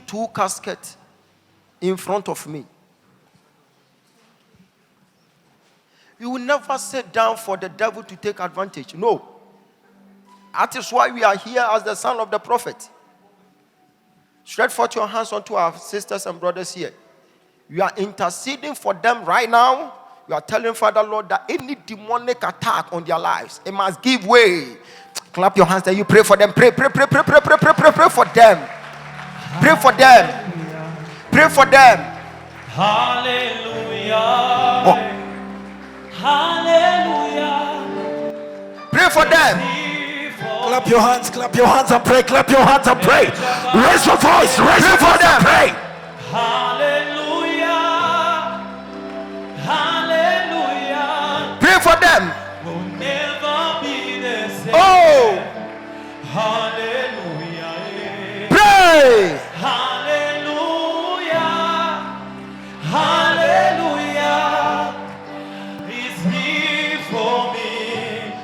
2 caskets in front of me. You will never sit down for the devil to take advantage. No. That is why we are here as the son of the prophet. Stretch forth your hands unto our sisters and brothers here. You are interceding for them right now. You are telling Father Lord that any demonic attack on their lives, it must give way. Clap your hands and you pray for them. Pray for them. Pray for them. Pray for them. Hallelujah. Oh. Hallelujah. Pray for them. Clap your hands and pray. Clap your hands and pray. Raise your voice. Raise your voice and pray. Hallelujah. Hallelujah. Pray for them. Will never be the same. Oh. Hallelujah. Pray. Hallelujah. Hallelujah. It's here for me.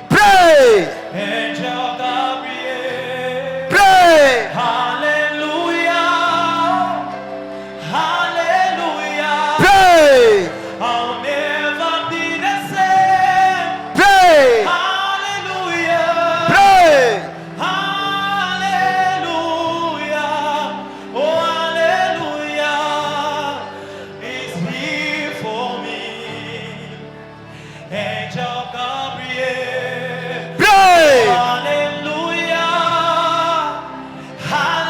Pray. Angel Gabriel. Pray. Hallelujah. Hallelujah. Pray. I'll never be the same. Pray. Hallelujah. Pray. Hallelujah. Oh, hallelujah. It's here for me. Angel Gabriel. Pray. Hallelujah.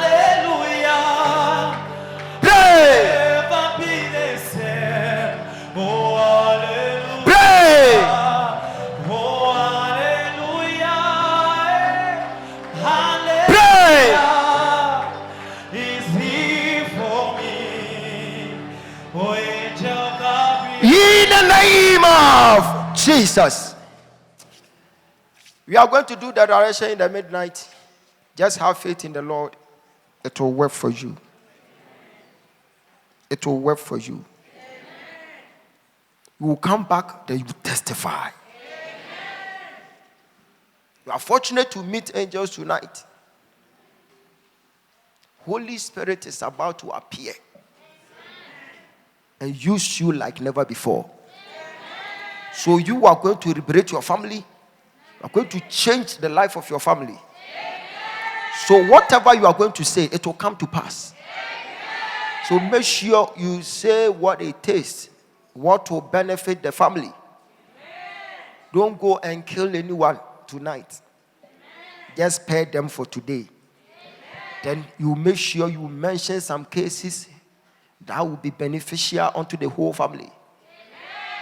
Hallelujah. Pray. Never be the same. Oh, hallelujah. Pray. Oh, hallelujah. Pray. Hallelujah. Is here for me. Oh, angel Gabriel. In the name of Jesus. We are going to do the direction in the midnight. Just have faith in the Lord. It will work for you. It will work for you. You will come back, then you will testify. You are fortunate to meet angels tonight. Holy Spirit is about to appear and use you like never before. So you are going to liberate your family. You are going to change the life of your family. So whatever you are going to say, it will come to pass. So make sure you say what it is, what will benefit the family. Don't go and kill anyone tonight. Just spare them for today. Then you make sure you mention some cases that will be beneficial unto the whole family.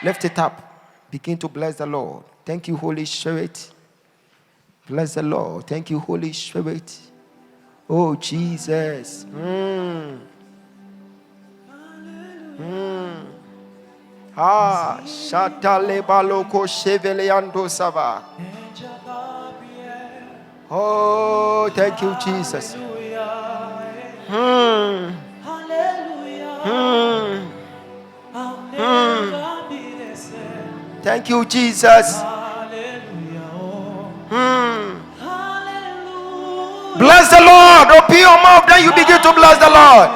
Lift it up. Begin to bless the Lord. Thank you, Holy Spirit. Bless the Lord. Thank you, Holy Spirit. Oh, Jesus. Ah, Shatale Baloko Cheveleando Sava. Oh, thank you, Jesus. Thank you, Jesus. Bless the Lord. Open your mouth, then you begin to bless the Lord.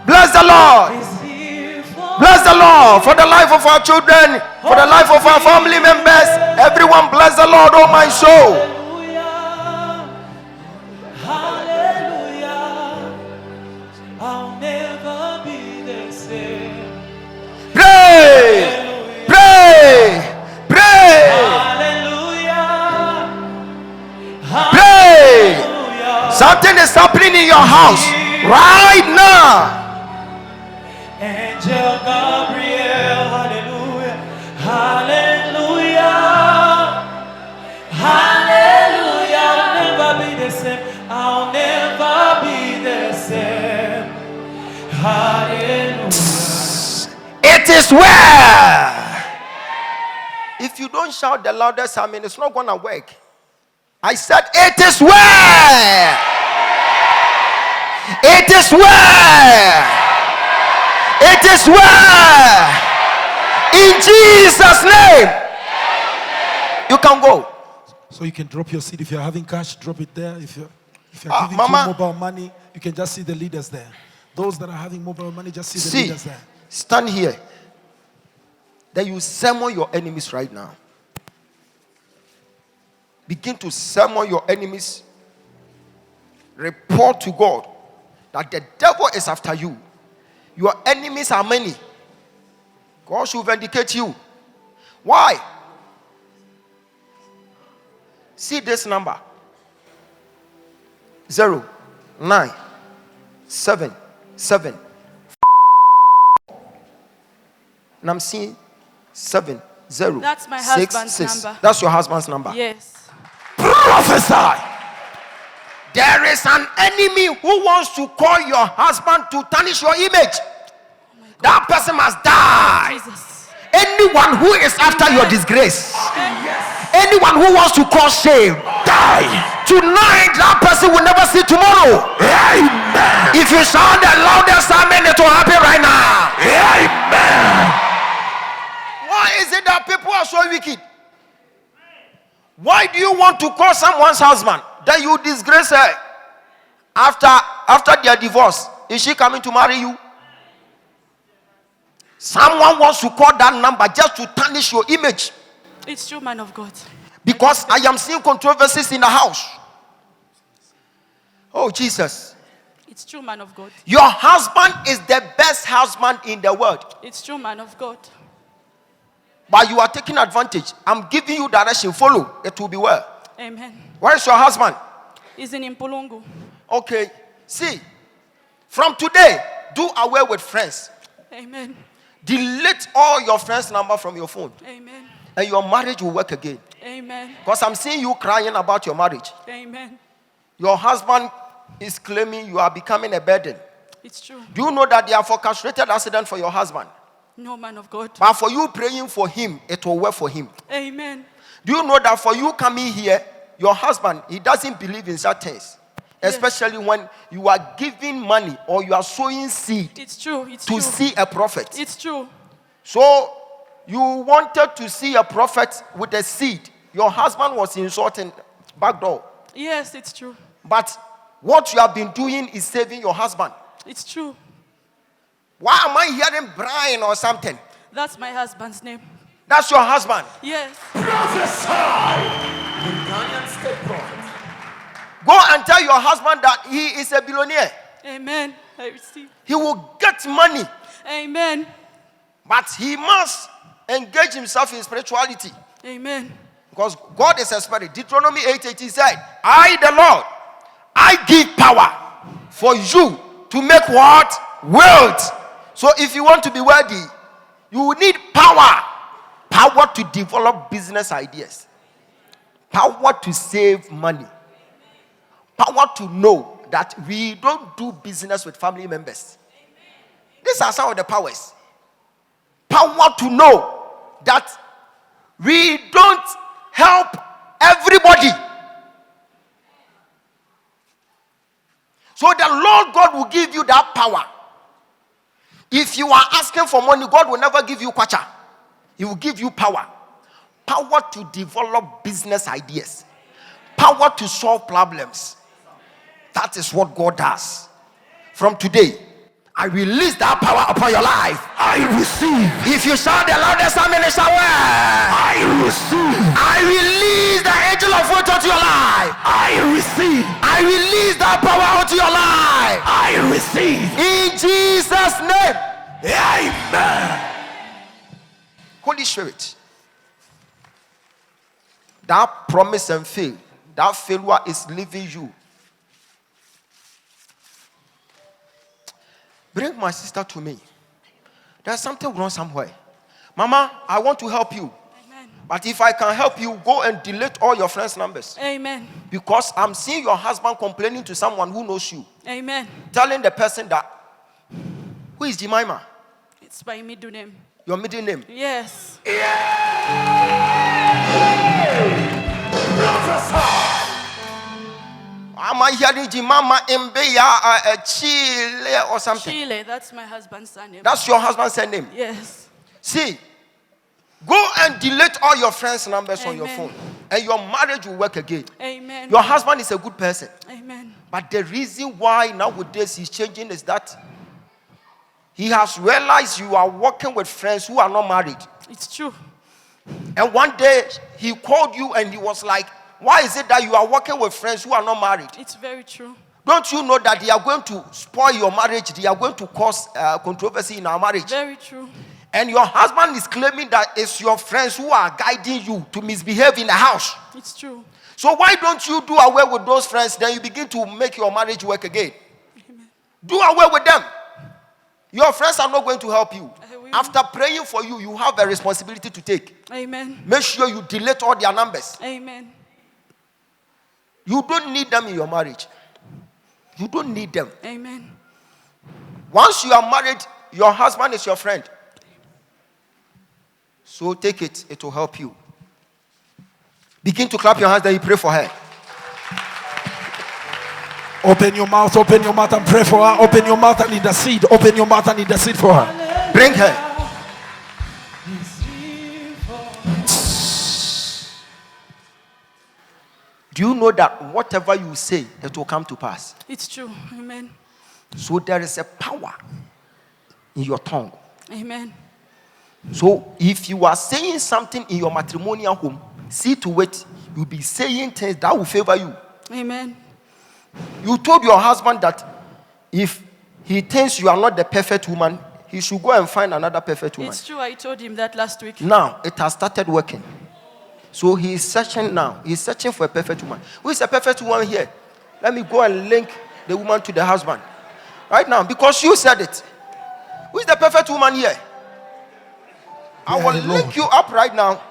Bless the Lord. Bless the Lord for the life of our children, for the life of our family members. Everyone bless the Lord, oh my soul. I'll never be the same. Pray. Pray. Pray. Hallelujah. Pray. Something is happening in your house right now. Angel Gabriel, hallelujah, hallelujah, hallelujah. I'll never be the same. I'll never be the same. Hallelujah. It is well. If you don't shout the loudest, I mean, it's not going to work. I said, it is well. It is well. It is well. In Jesus' name. You can go. So you can drop your seed. If you're having cash, drop it there. If you're giving Mama, to mobile money, You can just see the leaders there. Those that are having mobile money, just see the See, leaders there. stand here. Then you summon your enemies right now. Begin to summon your enemies. Report to God that the devil is after you. Your enemies are many. God should vindicate you. Why? See this number. 0, 9, 7, 7. And I'm seeing 7, 0. That's my 6, husband's 6. number. That's your husband's number. Yes. Prophesy. There is an enemy who wants to call your husband to tarnish your image. That person must die. Jesus. Anyone who is after your disgrace, anyone who wants to cause shame, die. Tonight, that person will never see tomorrow. Amen. If you sound the loudest, amen, it will happen right now. Amen. Why is it that people are so wicked? Why do you want to call someone's husband that you disgrace her after their divorce? Is she coming to marry you? Someone wants to call that number just to tarnish your image. It's true, man of God. Because I am seeing controversies in the house. Oh, Jesus. It's true, man of God. Your husband is the best husband in the world. It's true, man of God. But you are taking advantage. I'm giving you direction. Follow. It will be well. Amen. Where is your husband? He's in Impulungu. Okay. See, from today, do away with friends. Amen. Delete all your friends' number from your phone. Amen. And your marriage will work again. Amen. Because I'm seeing you crying about your marriage. Amen. Your husband is claiming you are becoming a burden. It's true. Do you know that they have forecasted accident for your husband? No, man of God. But for you praying for him, it will work for him. Amen. Do you know that for you coming here, your husband, he doesn't believe in such things. Yes. Especially when you are giving money or you are sowing seed It's true. It's to true. see a prophet. It's true. So you wanted to see a prophet with a seed. Your husband was insulting back door. Yes, it's true. But what you have been doing is saving your husband. It's true. Why am I hearing Brian or something? That's my husband's name. That's your husband. Yes. Prophesy. The Ghanaian state prophet. Go and tell your husband that he is a billionaire. Amen. I receive. He will get money, Amen. but he must engage himself in spirituality. Amen. Because God is a spirit. Deuteronomy 8:18 said, I, the Lord, I give power for you to make what? Wealth. So if you want to be wealthy, you need power. Power to develop business ideas. Power to save money. Power to know that we don't do business with family members. These are some of the powers. Power to know that we don't help everybody. So the Lord God will give you that power. If you are asking for money, God will never give you kwacha. He will give you power. Power to develop business ideas. Power to solve problems. That is what God does. From today, I release that power upon your life. I receive. If you shout the loudest, amen, it shall work. I receive. I release the angel of faith onto your life. I receive. I release that power onto your life. I receive. In Jesus' name. Amen. Holy Spirit. That promise and fail. That failure is leaving you. Bring my sister to me. There's something wrong somewhere. Mama, I want to help you. Amen. But if I can help you, go and delete all your friends' numbers. Amen. Because I'm seeing your husband complaining to someone who knows you. Amen. Telling the person that, who is Jemima? It's my middle name. Your middle name. Yes. Prophesy. Am I hearing Jemima Mbeya Chile or something? Chile, that's my husband's surname. That's your husband's surname. Yes. See, Go and delete all your friends' numbers on your Amen. phone, and your marriage will work again. Amen. Your husband is a good person. Amen. But the reason why nowadays he's changing is that he has realized you are working with friends who are not married. It's true. And one day he called you and he was like, why is it that you are working with friends who are not married? It's very true. Don't you know that they are going to spoil your marriage? They are going to cause controversy in our marriage. Very true. And your husband is claiming that it's your friends who are guiding you to misbehave in the house. It's true. So why don't you do away with those friends? Then you begin to make your marriage work again. Amen. Do away with them. Your friends are not going to help you. I will. After praying for you, you have a responsibility to take. Amen. Make sure you delete all their numbers. Amen. You don't need them in your marriage. You don't need them. Amen. Once you are married, your husband is your friend. So take it. It will help you. Begin to clap your hands, then you pray for her. Open your mouth and pray for her. Open your mouth and intercede. Open your mouth and intercede for her. Bring her. Do you know that whatever you say, it will come to pass? It's true. Amen. So there is a power in your tongue. Amen. So if you are saying something in your matrimonial home, see to it, you'll be saying things that will favor you. Amen. You told your husband that if he thinks you are not the perfect woman, he should go and find another perfect woman. It's true. I told him that last week. Now, it has started working. So he is searching now. He is searching for a perfect woman. Who is a perfect woman here? Let me go and link the woman to the husband. Right now, because you said it. Who is the perfect woman here? I will link you up right now.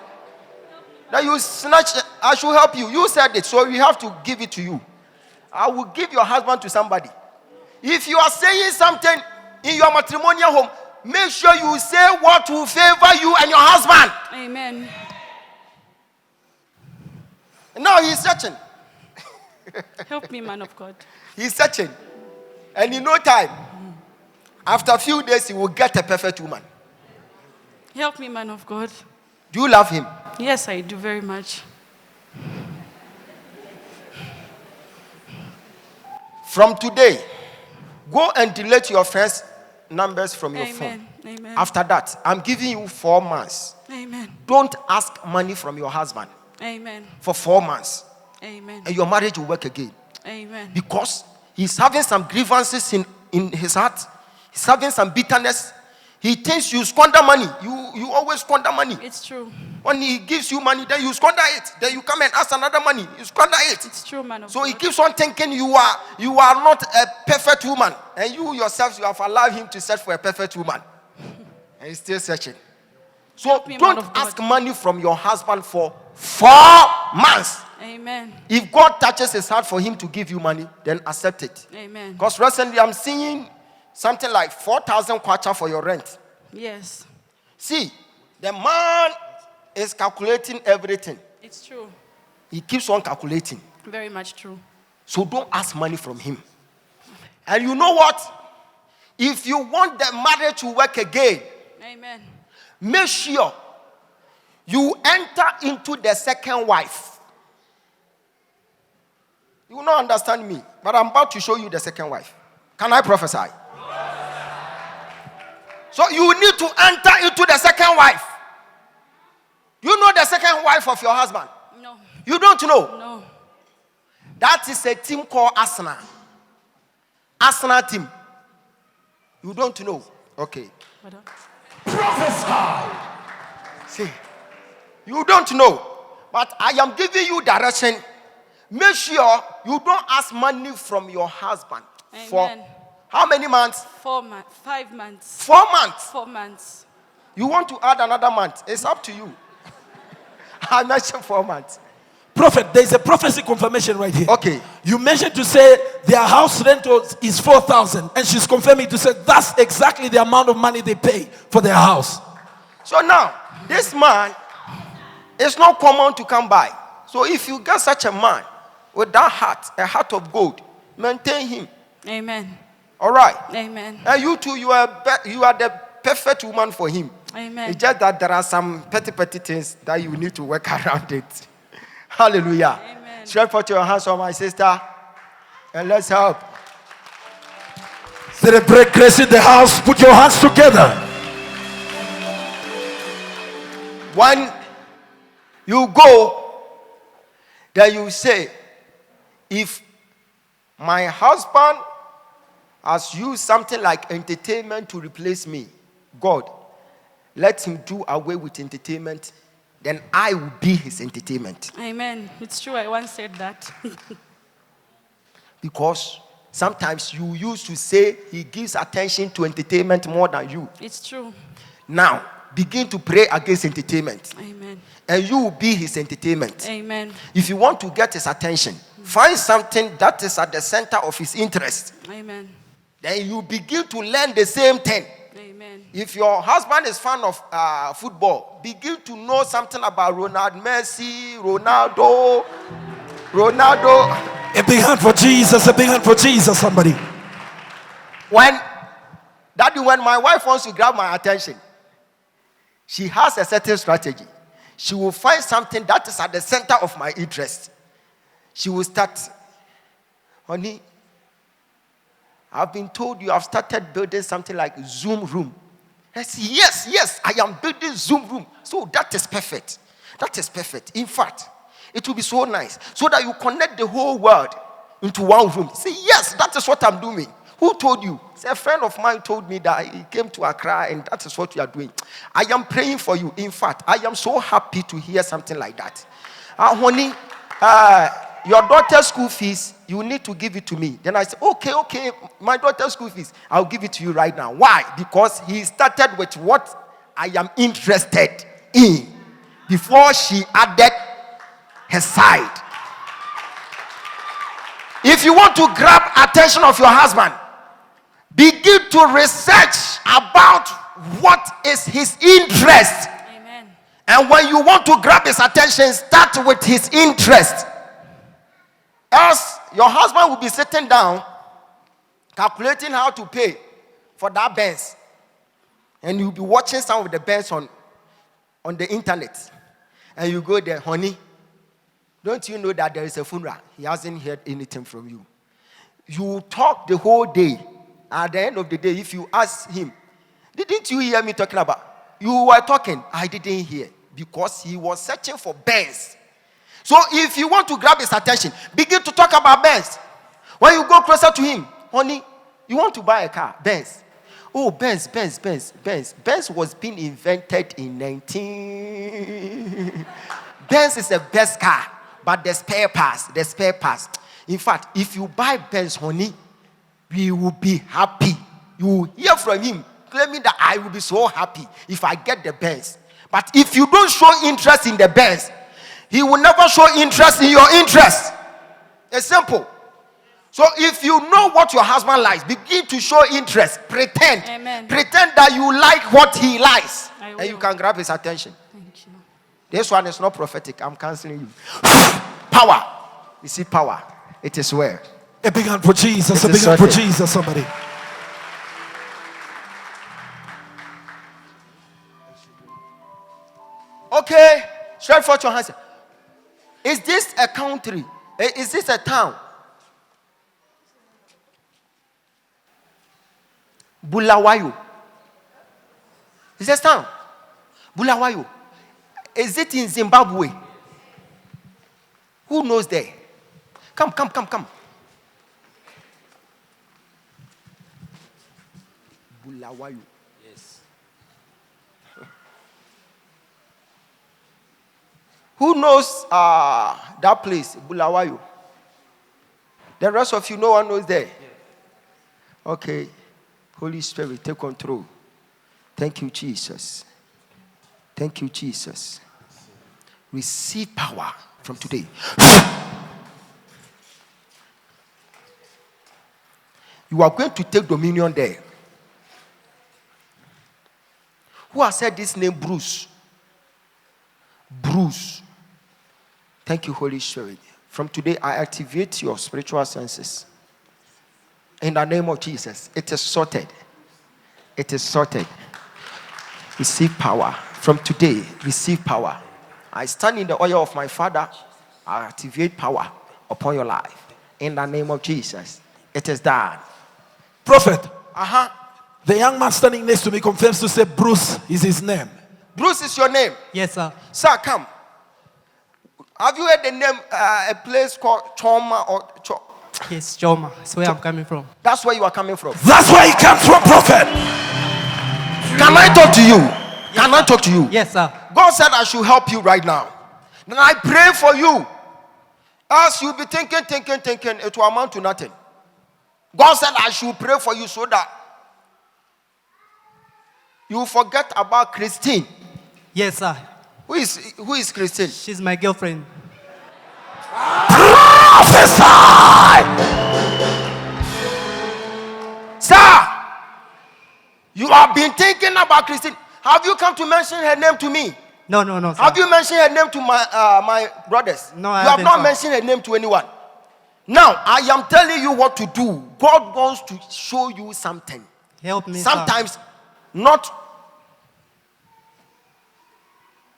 That you snatch, I should help you. You said it, so we have to give it to you. I will give your husband to somebody. If you are saying something in your matrimonial home, make sure you say what will favor you and your husband. Amen. Now he's searching. Help me, man of God. He's searching. And in no time, after a few days, he will get a perfect woman. Help me, man of God. Do you love him? Yes, I do very much. From today, go and delete your friends' numbers from your Amen. phone. Amen. After that, I'm giving you 4 months. Amen. Don't ask money from your husband Amen. for 4 months. Amen. And your marriage will work again. Amen. Because he's having some grievances in his heart. He's having some bitterness. He thinks you squander money. You always squander money. It's true. When he gives you money, then you squander it. Then you come and ask another money. You squander it. It's true, man of So God. he keeps on thinking you are not a perfect woman. And you yourself, you have allowed him to search for a perfect woman. And he's still searching. So Help me, man don't of God. ask money from your husband for 4 months. Amen. If God touches his heart for him to give you money, then accept it. Amen. Because recently I'm seeing something like 4,000 kwacha for your rent. Yes. See, the man is calculating everything. It's true. He keeps on calculating. Very much true. So don't ask money from him. And you know what? If you want the marriage to work again, Amen. make sure you enter into the second wife. You will not understand me, but I'm about to show you the second wife. Can I prophesy? So you need to enter into the second wife. You know the second wife of your husband? No. You don't know? No. That is a team called Asana. Asana team. You don't know? Okay. What else? Prophesy. See, you don't know. But I am giving you direction. Make sure you don't ask money from your husband. Amen. For how many months? 4 months. 5 months. 4 months. 4 months. You want to add another month? It's up to you. I mentioned 4 months. Prophet, there's a prophecy confirmation right here. Okay. You mentioned to say their house rental is 4,000, and she's confirming to say that's exactly the amount of money they pay for their house. So now, this man is not common to come by. So if you get such a man with that heart, a heart of gold, maintain him. Amen. All right. Amen. And you too, you are the perfect woman for him. Amen. It's just that there are some petty things that you need to work around it. Hallelujah. Amen. Stretch forth your hands on my sister and let's help. Celebrate grace in the house. Put your hands together. When you go, then you say, if my husband has used something like entertainment to replace me, God, let him do away with entertainment, then I will be his entertainment. Amen. It's true. I once said that. Because sometimes you used to say he gives attention to entertainment more than you. It's true. Now, begin to pray against entertainment. Amen. And you will be his entertainment. Amen. If you want to get his attention, find something that is at the center of his interest. Amen. Then you begin to learn the same thing. Amen. If your husband is fan of football, begin to know something about Messi, Ronaldo. A big hand for Jesus. A big hand for Jesus, somebody. When my wife wants to grab my attention, she has a certain strategy. She will find something that is at the center of my interest. She will start, honey, I've been told you have started building something like Zoom room. I say, yes, I am building Zoom room. So that is perfect. That is perfect. In fact, it will be so nice so that you connect the whole world into one room. Say, yes, that is what I'm doing. Who told you? Say, a friend of mine told me that he came to Accra and that is what you are doing. I am praying for you. In fact, I am so happy to hear something like that. Honey, your daughter's school fees, you need to give it to me. Then I said, okay, my daughter's school fees, I'll give it to you right now. Why? Because he started with what I am interested in before she added her side. If you want to grab attention of your husband, begin to research about what is his interest. Amen. And when you want to grab his attention, start with his interest. Else, your husband will be sitting down, calculating how to pay for that Benz. And you'll be watching some of the Benz on the internet. And you go there, honey, don't you know that there is a funeral? He hasn't heard anything from you. You talk the whole day. At the end of the day, if you ask him, didn't you hear me talking about? You were talking. I didn't hear. Because he was searching for Benz. So if you want to grab his attention, begin to talk about Benz. When you go closer to him, honey, you want to buy a car, Benz. Oh, Benz. Benz was being invented in 19... Benz is the best car, but the spare parts. In fact, if you buy Benz, honey, we will be happy. You will hear from him claiming that I will be so happy if I get the Benz. But if you don't show interest in the Benz, he will never show interest in your interest. It's simple. So if you know what your husband likes, begin to show interest. Pretend. Amen. Pretend that you like what he likes. I And you will. can grab his attention. Thank you. This one is not prophetic. I'm canceling you. Power. You see power. It is where? A big hand for Jesus. It A is big hand for sorted. Jesus, somebody. Okay. Stretch forth your hands. Is this a country? Is this a town? Bulawayo. Is this town? Bulawayo. Is it in Zimbabwe? Who knows there? Come. Bulawayo. Yes. Who knows that place, Bulawayo? The rest of you, no one knows there. Okay. Holy Spirit, take control. Thank you, Jesus. Thank you, Jesus. Receive power from today. You are going to take dominion there. Who has said this name, Bruce? Bruce. Thank you, Holy Spirit. From today, I activate your spiritual senses. In the name of Jesus, it is sorted. It is sorted. Receive power. From today, receive power. I stand in the oil of my Father. I activate power upon your life. In the name of Jesus. It is done. Prophet, Uh-huh. the young man standing next to me confirms to say Bruce is his name. Bruce is your name. Yes, sir. Sir, come. Have you heard the name, a place called Choma or Yes, Choma. That's where I'm coming from. That's where you are coming from. That's where he comes from, prophet. Can I talk to you? Can I talk to you? Yes, sir. God said I should help you right now. Then I pray for you. As you'll be thinking, it will amount to nothing. God said I should pray for you so that you forget about Christine. Yes, sir. Who is Christine? She's my girlfriend. Prophesy! Sir, you have been thinking about Christine. Have you come to mention her name to me? No, sir. Have you mentioned her name to my brothers? No, I you have haven't, not sir. mentioned her name to anyone. Now, I am telling you what to do. God wants to show you something. Help me, Sometimes, not.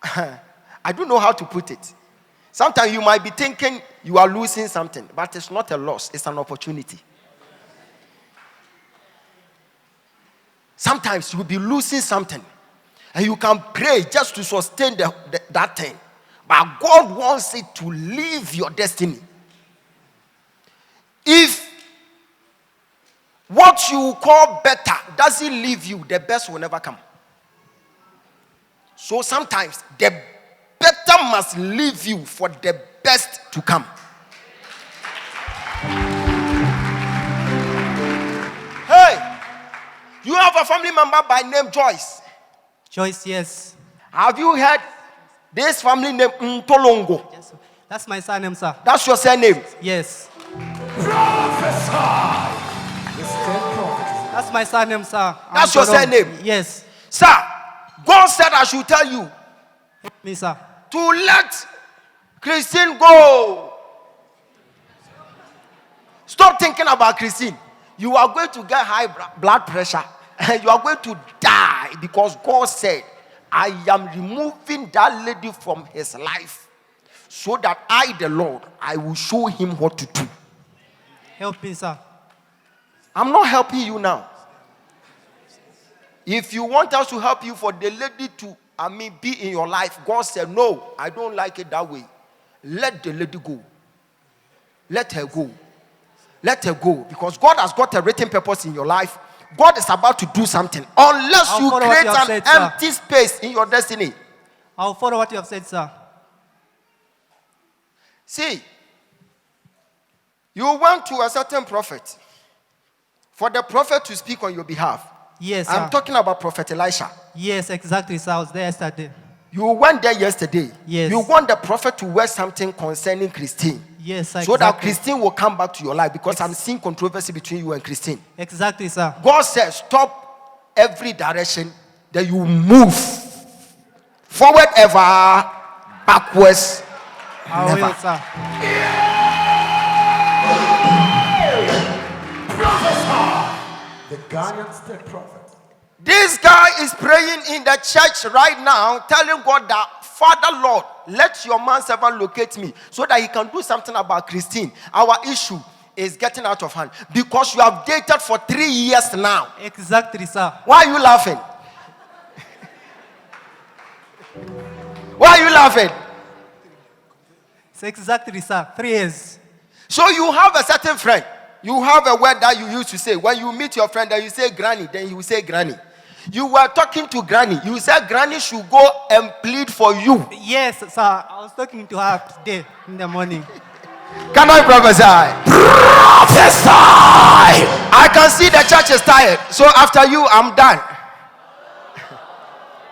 I don't know how to put it. Sometimes you might be thinking you are losing something, but it's not a loss, it's an opportunity. Sometimes you will be losing something, and you can pray just to sustain that thing. But God wants it to live your destiny. If what you call better doesn't leave you, the best will never come. So sometimes the better must leave you for the best to come. Hey, you have a family member by name Joyce. Joyce, yes. Have you heard this family name Ntolongo? Yes, sir. That's my surname, sir. That's your surname. Yes. Prophesy! That's my surname, sir. That's your surname? Yes. Sir, God said I should tell you Me, sir. to let Christine go. Stop thinking about Christine. You are going to get high blood pressure and you are going to die because God said, I am removing that lady from his life so that I, the Lord, I will show him what to do. Help me, sir. I'm not helping you now. If you want us to help you for the lady to, be in your life, God said, no, I don't like it that way. Let the lady go. Let her go. Let her go. Because God has got a written purpose in your life. God is about to do something. Unless I'll you follow what create you have an said, sir. empty space in your destiny. I'll follow what you have said, sir. See, you went to a certain prophet for the prophet to speak on your behalf. Yes, sir. I'm talking about Prophet Elisha. Yes, exactly, sir. I was there yesterday. You went there yesterday. Yes. You want the prophet to wear something concerning Christine. Yes, sir. So that exactly. Christine will come back to your life because I'm seeing controversy between you and Christine. Exactly, sir. God says, stop every direction, that you move forward ever, backwards I never. will, sir. The Ghanaian state prophet. This guy is praying in the church right now, telling God that, Father Lord, let your man servant locate me so that he can do something about Christine. Our issue is getting out of hand because you have dated for 3 years now. Exactly, sir. Why are you laughing? Why are you laughing? It's exactly, sir. 3 years. So you have a certain friend. You have a word that you used to say. When you meet your friend, then you say granny, then you say granny. You were talking to granny. You said granny should go and plead for you. Yes, sir. I was talking to her today in the morning. Can I prophesy? Prophesy! I can see the church is tired. So after you, I'm done.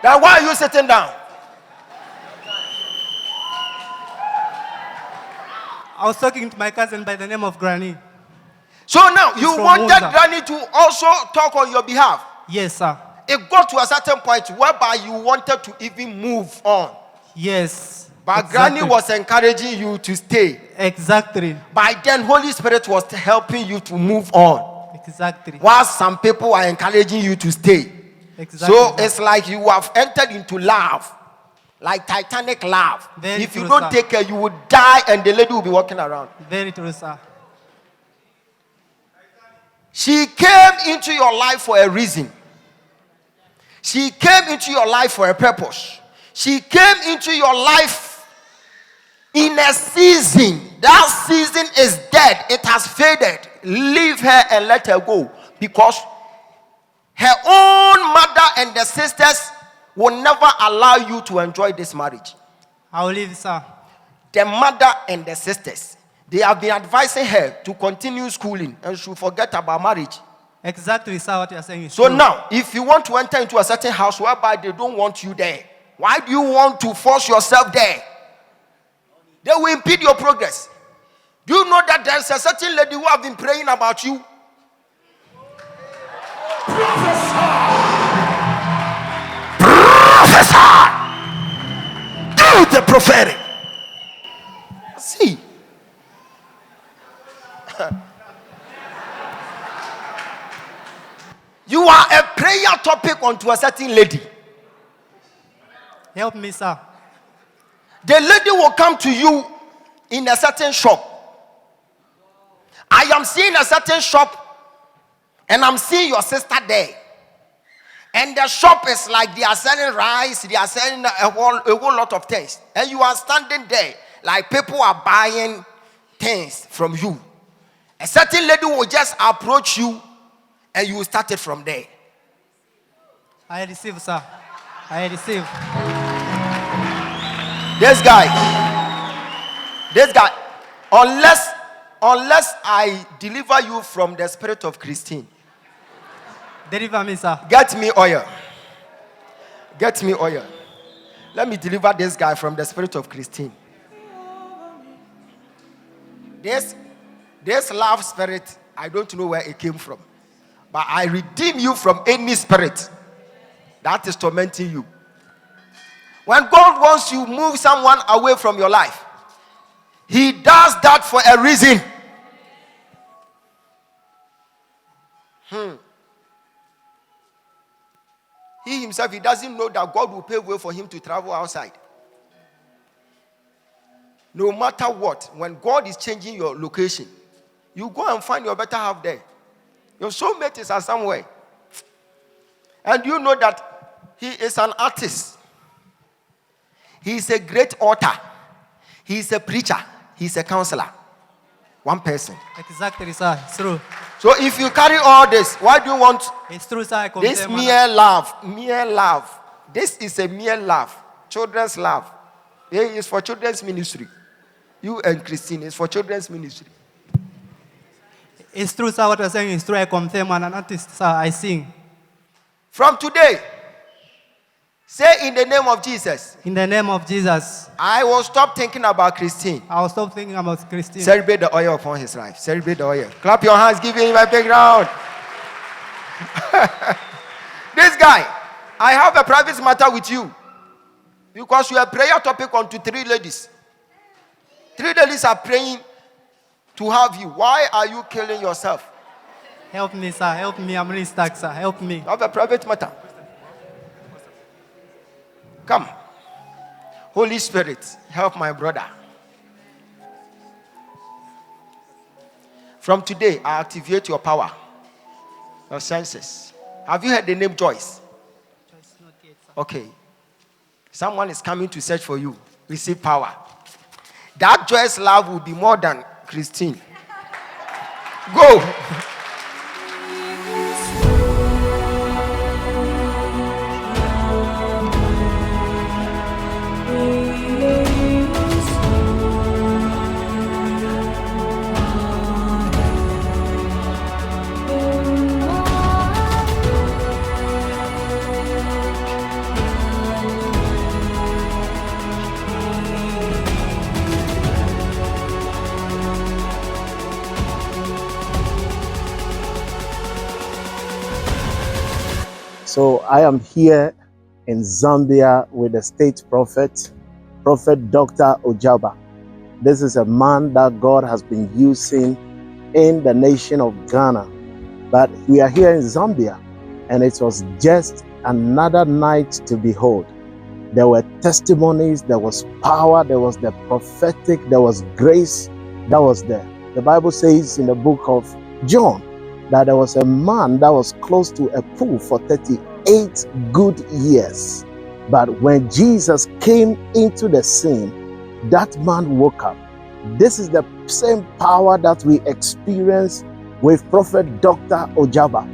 Then why are you sitting down? I was talking to my cousin by the name of Granny. So now you from wanted Monza. granny to also talk on your behalf. Yes, sir. It got to a certain point whereby you wanted to even move on. Yes. But exactly. granny was encouraging you to stay. Exactly. By then, Holy Spirit was helping you to move on. Exactly. While some people are encouraging you to stay. Exactly, So sir. it's like you have entered into love, like Titanic love. Very If you true, don't sir. take care, you will die and the lady will be walking around. Very true, sir. She came into your life for a reason. She came into your life for a purpose. She came into your life in a season. That season is dead. It has faded. Leave her and let her go. Because her own mother and the sisters will never allow you to enjoy this marriage. I will leave, sir. The mother and the sisters, they have been advising her to continue schooling and should forget about marriage. Exactly, sir, what you are saying is So true. now, if you want to enter into a certain house whereby they don't want you there, why do you want to force yourself there? They will impede your progress. Do you know that there's a certain lady who have been praying about you? Prophesy. Do the prophetic. See. You are a prayer topic onto a certain lady. Help me, sir. The lady will come to you in a certain shop. I am seeing a certain shop and I'm seeing your sister there. And the shop is like they are selling rice, they are selling a whole lot of things. And you are standing there like people are buying things from you. A certain lady will just approach you and you will start it from there. I receive, sir. I receive. This guy, unless I deliver you from the spirit of Christine, Deliver me, sir. get me oil. Get me oil. Let me deliver this guy from the spirit of Christine. This love spirit, I don't know where it came from. But I redeem you from any spirit that is tormenting you. When God wants to move someone away from your life, He does that for a reason. He himself, he doesn't know that God will pave way for him to travel outside. No matter what, when God is changing your location, you go and find your better half there. Your soulmate is somewhere. And you know that he is an artist. He is a great author. He is a preacher. He is a counselor. One person. Exactly, sir. It's true. So if you carry all this, why do you want It's true, sir. I this confirm, mere love? Mere love. This is a mere love. Children's love. It is for children's ministry. You and Christine is for children's ministry. It's true, sir. What you're saying is true. I confirm. I'm an artist, sir. I sing. From today, say in the name of Jesus, In the name of Jesus, I will stop thinking about Christine. I will stop thinking about Christine. Celebrate the oil upon his life. Celebrate the oil. Clap your hands. Give him a big round. This guy, I have a private matter with you. Because you are prayer topic onto 3 ladies. 3 ladies are praying to have you. Why are you killing yourself? Help me, sir. Help me. I'm really stuck, sir. Help me. You have a private matter. Come. Holy Spirit, help my brother. From today, I activate your power, your senses. Have you heard the name Joyce? Okay. Someone is coming to search for you. Receive power. That Joyce love will be more than Christine. Go. So I am here in Zambia with the state prophet, Prophet Dr. Ogyaba. This is a man that God has been using in the nation of Ghana. But we are here in Zambia, and it was just another night to behold. There were testimonies, there was power, there was the prophetic, there was grace that was there. The Bible says in the book of John that there was a man that was close to a pool for 38 good years. But when Jesus came into the scene, that man woke up. This is the same power that we experience with Prophet Dr. Ogyaba.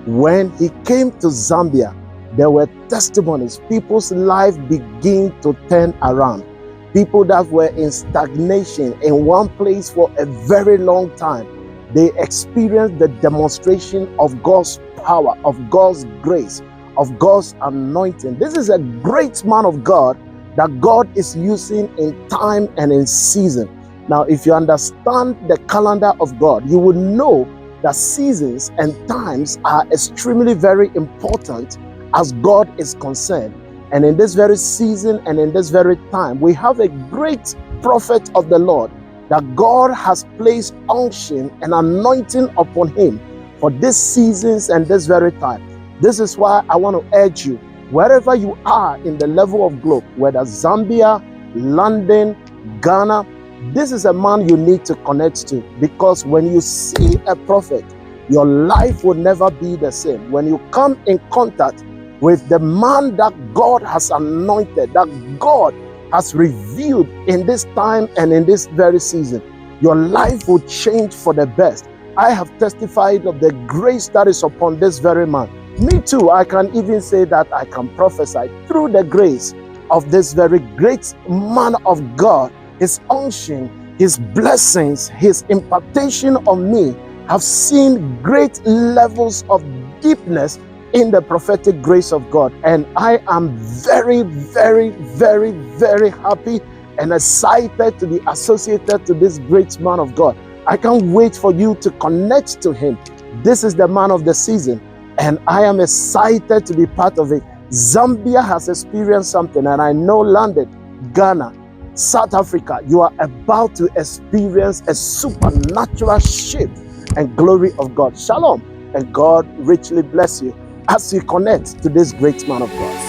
When he came to Zambia, there were testimonies. People's life began to turn around. People that were in stagnation in one place for a very long time, they experienced the demonstration of God's power, of God's grace, of God's anointing. This is a great man of God that God is using in time and in season. Now, if you understand the calendar of God, you will know that seasons and times are extremely very important as God is concerned. And in this very season and in this very time, we have a great prophet of the Lord that God has placed unction and anointing upon him for these seasons and this very time. This is why I want to urge you, wherever you are in the level of globe, whether Zambia, London, Ghana, this is a man you need to connect to, because when you see a prophet, your life will never be the same. When you come in contact with the man that God has anointed, that God has revealed in this time and in this very season, your life will change for the best. I have testified of the grace that is upon this very man. Me too, I can even say that I can prophesy through the grace of this very great man of God. His unction, his blessings, his impartation on me have seen great levels of deepness in the prophetic grace of God. And I am very, very, very, very happy and excited to be associated to this great man of God. I can't wait for you to connect to him. This is the man of the season, and I am excited to be part of it. Zambia has experienced something, and I know London, Ghana, South Africa, you are about to experience a supernatural shift and glory of God. Shalom, and God richly bless you as you connect to this great man of God.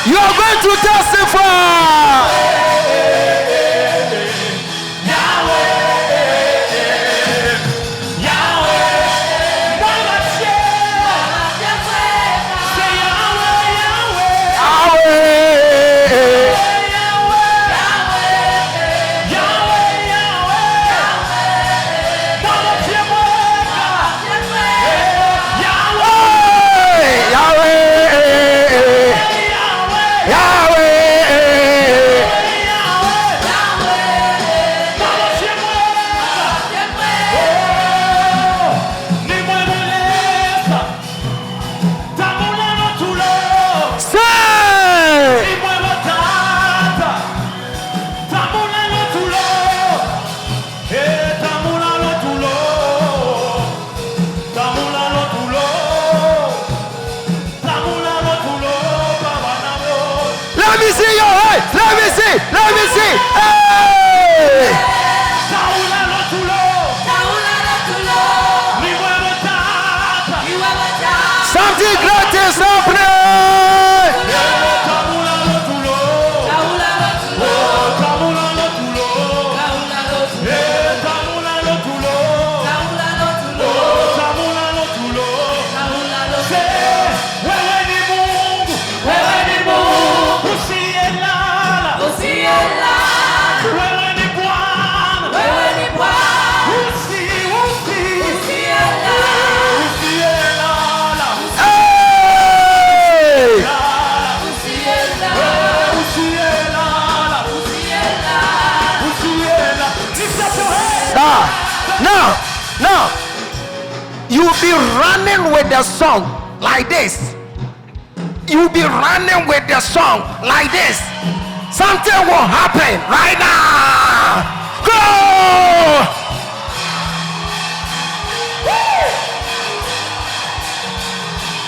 You are going to testify. Let me see. Hey! Now, you'll be running with the song like this. You'll be running with the song like this. Something will happen right now. Go!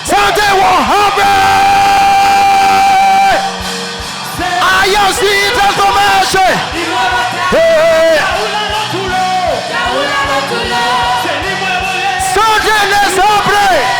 Something will happen. I am seeing transformation. Hey. Something is happening.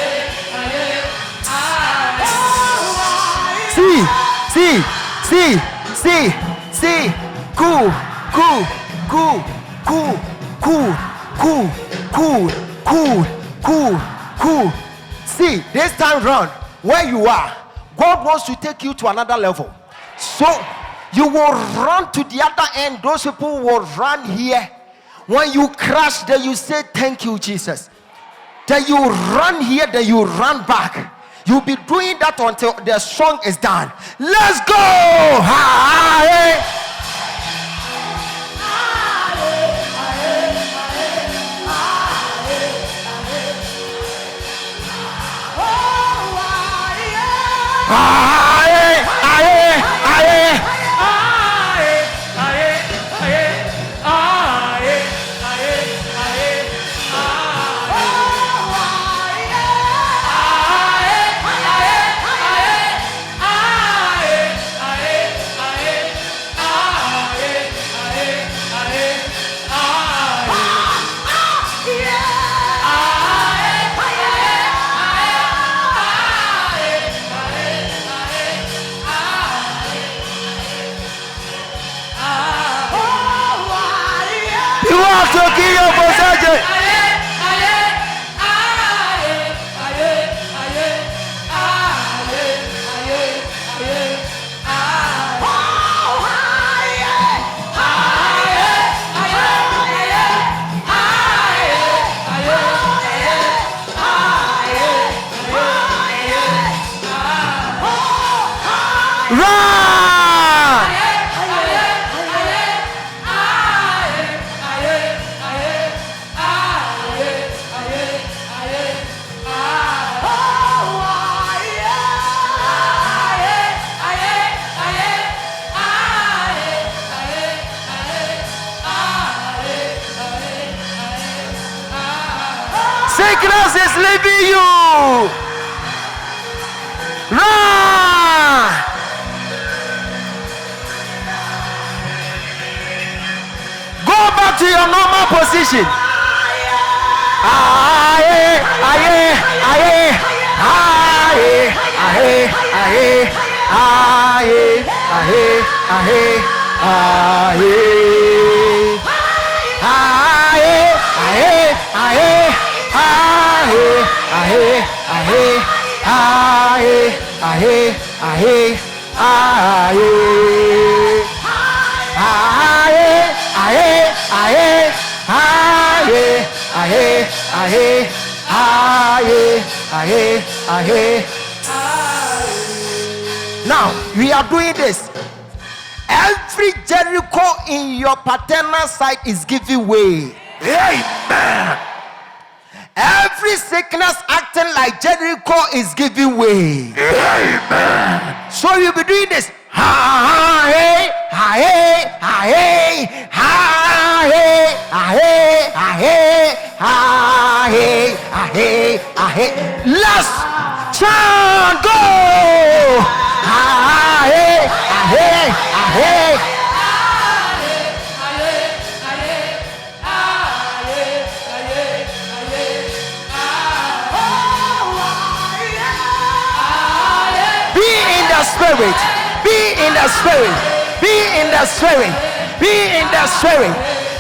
See, cool. See, this time round, where you are, God wants to take you to another level. So you will run to the other end. Those people will run here. When you crash, then you say, thank you, Jesus. Then you run here, then you run back. You'll be doing that until the song is done. Let's go! Sickness is leaving you. Run. Go back to your normal position. Aye, aye, aye, aye, aye, aye, aye, aye, aye, Now we are doing this. Every Jericho in your paternal side is giving way. Amen. Every sickness acting like Jericho is giving way. Amen. So you'll be doing this. Last chant, go. Be in the spirit. Be in the spirit. Be in the spirit. Be in the spirit.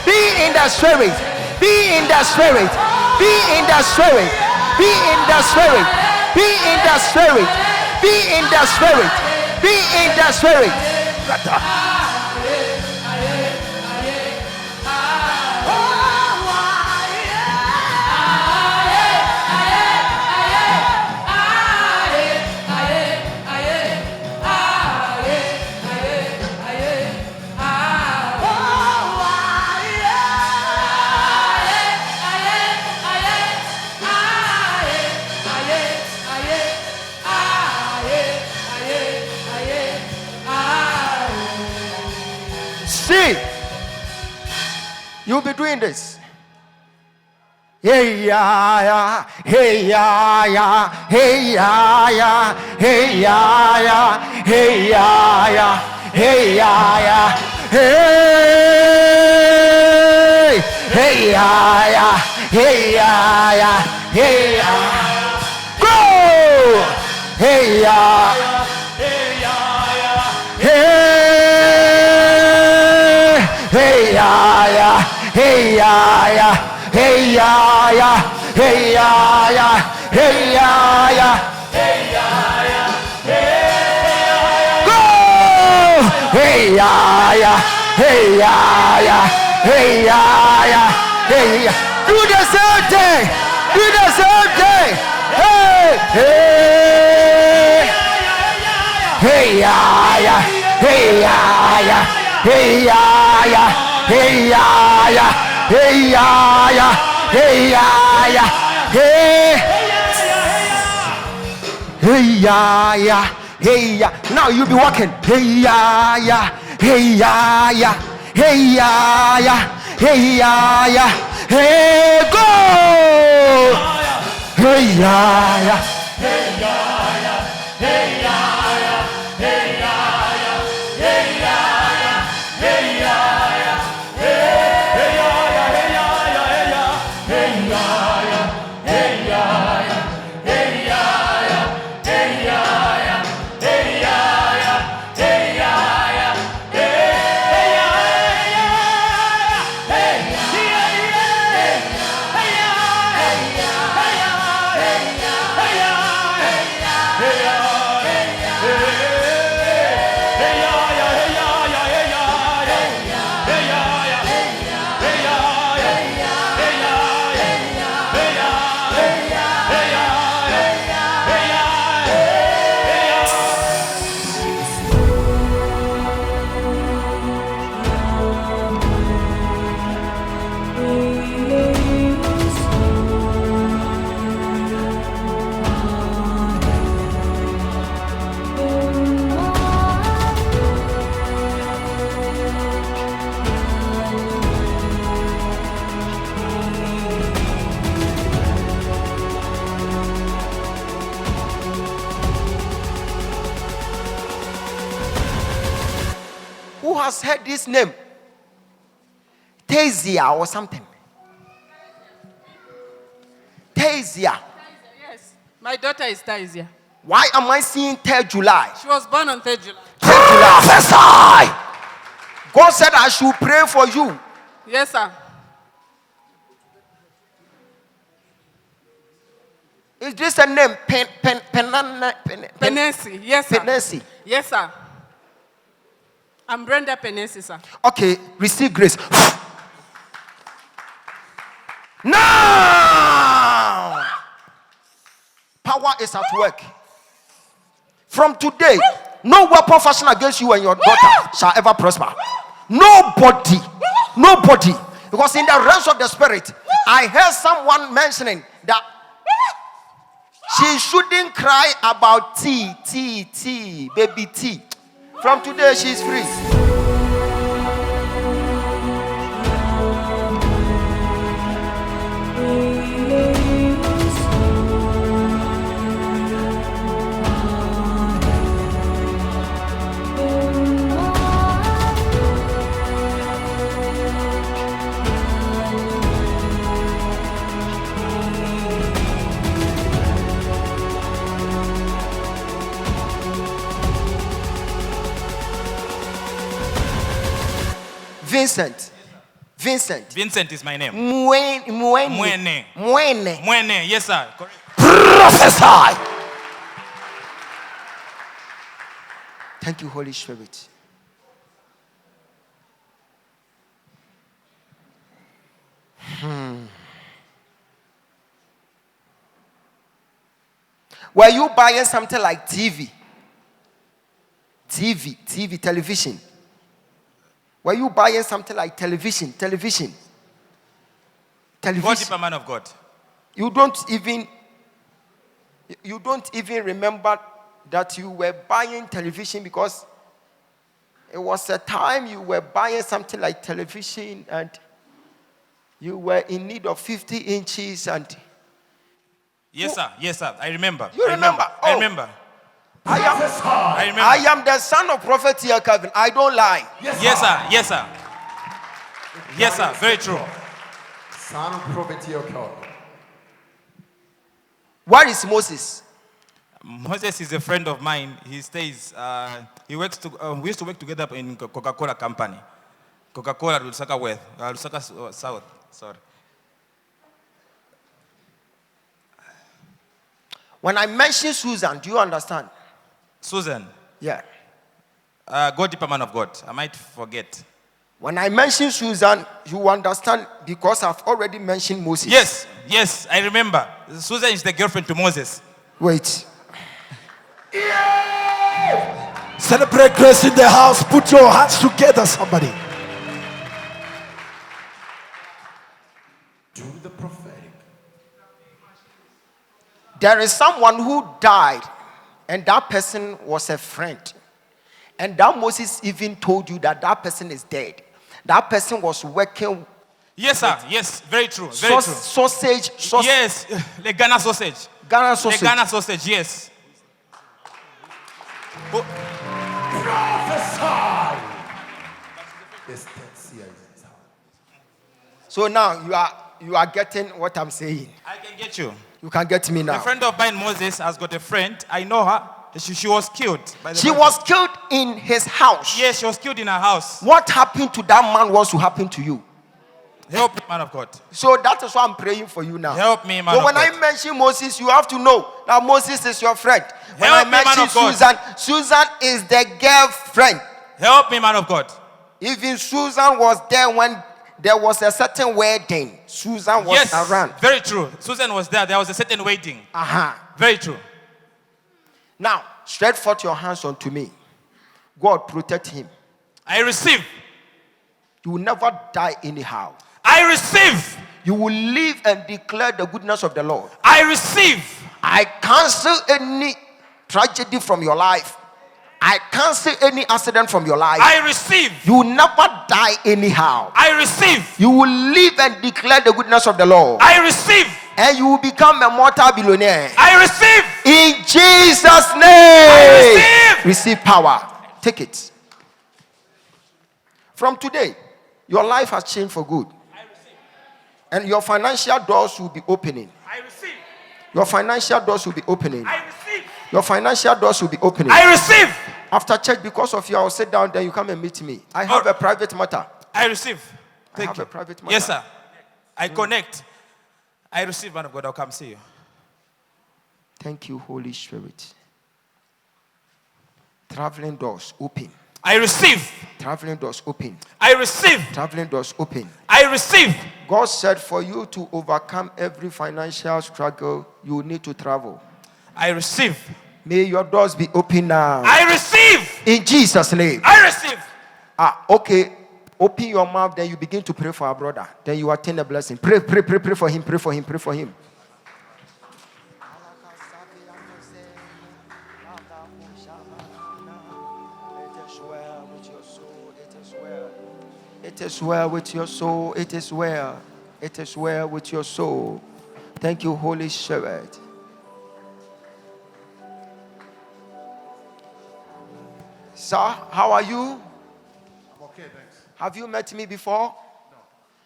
Be in the spirit. Be in the spirit. Be in the spirit. Be in the spirit. Be in the spirit. Be in the spirit. Be in the spirit. See, you'll be doing this. Hey ya ya, hey ya ya, hey ya ya, hey ya ya, hey ya ya, hey ya ya, hey, hey ya ya, hey ya ya, hey ya. Go, hey ya, hey ya ya, hey. Hey ya ya, hey ya ya, hey ya ya, hey ya ya, hey ya ya, hey ya ya, go! Hey ya ya, hey ya ya, hey ya ya, hey ya. Do the same thing. Do the same thing. Hey, hey, hey ya ya, hey ya ya. Hey ya ya, hey ya ya, hey ya ya, hey ya ya, hey, hey ya ya, hey ya. Now you be walking. Hey ya ya, hey ya ya, hey ya ya, hey ya ya, hey go. Hey ya ya, hey ya ya, hey ya ya, hey ya ya, hey ya. has heard this name? Tazia or something. Tazia. Yes. My daughter is Taisia. Why am I seeing 3rd July? She was born on 3rd July. Prophesy. God said I should pray for you. Yes, sir. Is this a name? Penesi. Yes, sir. Penesi. Yes, sir. I'm Brenda Penesi, sir. Okay, receive grace. Now, power is at work. From today, no weapon fashioned against you and your daughter shall ever prosper. Nobody. Because in the realms of the spirit, I heard someone mentioning that she shouldn't cry about tea, baby tea. From today, she's free. Vincent. Vincent is my name. Mwene. Mwene. Yes, sir. Correct. Prophesy. Thank you, Holy Spirit. Were you buying something like television? Were you buying something like television? God, deeper man of God. You don't even remember that you were buying television, because it was a time you were buying something like television and you were in need of 50 inches and... Yes, sir. I remember. You remember? I remember. I am the son of Prophet here, Calvin. I don't lie. Yes, sir. Very true. Son of Prophet here, Calvin. Where is Moses? Moses is a friend of mine. He stays. We used to work together in Coca-Cola company. Coca-Cola Lusaka West, Lusaka South. Sorry. When I mention Susan, do you understand? Susan. Yeah. God, deeper man of God. I might forget. When I mention Susan, you understand, because I've already mentioned Moses. Yes, I remember. Susan is the girlfriend to Moses. Wait. Celebrate grace in the house. Put your hands together, somebody. Do the prophetic. There is someone who died, and that person was a friend. And that Moses even told you that that person is dead. That person was working. Yes, sir. Yes, very true. Sausage. Yes, the Ghana sausage. The Ghana sausage, yes. Prophesy. So now you are getting what I'm saying. I can get you. You can get me now. A friend of mine, Moses, has got a friend. I know her. She was killed. She was killed in his house. Yes, she was killed in her house. What happened to that man wants to happen to you. Help me, man of God. So that is why I'm praying for you now. Help me, man so of when God. I mention Moses, you have to know that Moses is your friend. When Help I me, man mention of God. Susan is the girlfriend. Help me, man of God. Even Susan was there when there was a certain wedding. Susan was around. Very true. Susan was there. There was a certain wedding. Very true. Now, stretch forth your hands unto me. God protect him. I receive. You will never die anyhow. I receive. You will live and declare the goodness of the Lord. I receive. I cancel any tragedy from your life. I cancel any accident from your life. I receive. You will never die anyhow. I receive. You will live and declare the goodness of the Lord. I receive. And you will become a multi-billionaire. I receive. In Jesus' name. I receive. Receive power. Take it. From today, your life has changed for good. And your financial doors will be opening. I receive. Your financial doors will be opening. I receive. Your financial doors will be opening. I receive. After church, because of you, I'll sit down, then you come and meet me. I have a private matter. I receive. I Thank have you. a private matter. Yes, sir. I connect. I receive, man of God. I'll come see you. Thank you, Holy Spirit. Traveling doors open. I receive. Traveling doors open. I receive. Traveling doors open. I receive. God said for you to overcome every financial struggle, you need to travel. I receive. May your doors be open now. I receive. In Jesus' name. I receive. Okay. Open your mouth, then you begin to pray for our brother. Then you attain a blessing. Pray for him, pray for him, pray for him. It is well with your soul. It is well. It is well with your soul. Thank you, Holy Spirit. Sir, how are you? I'm okay, thanks. Have you met me before? No.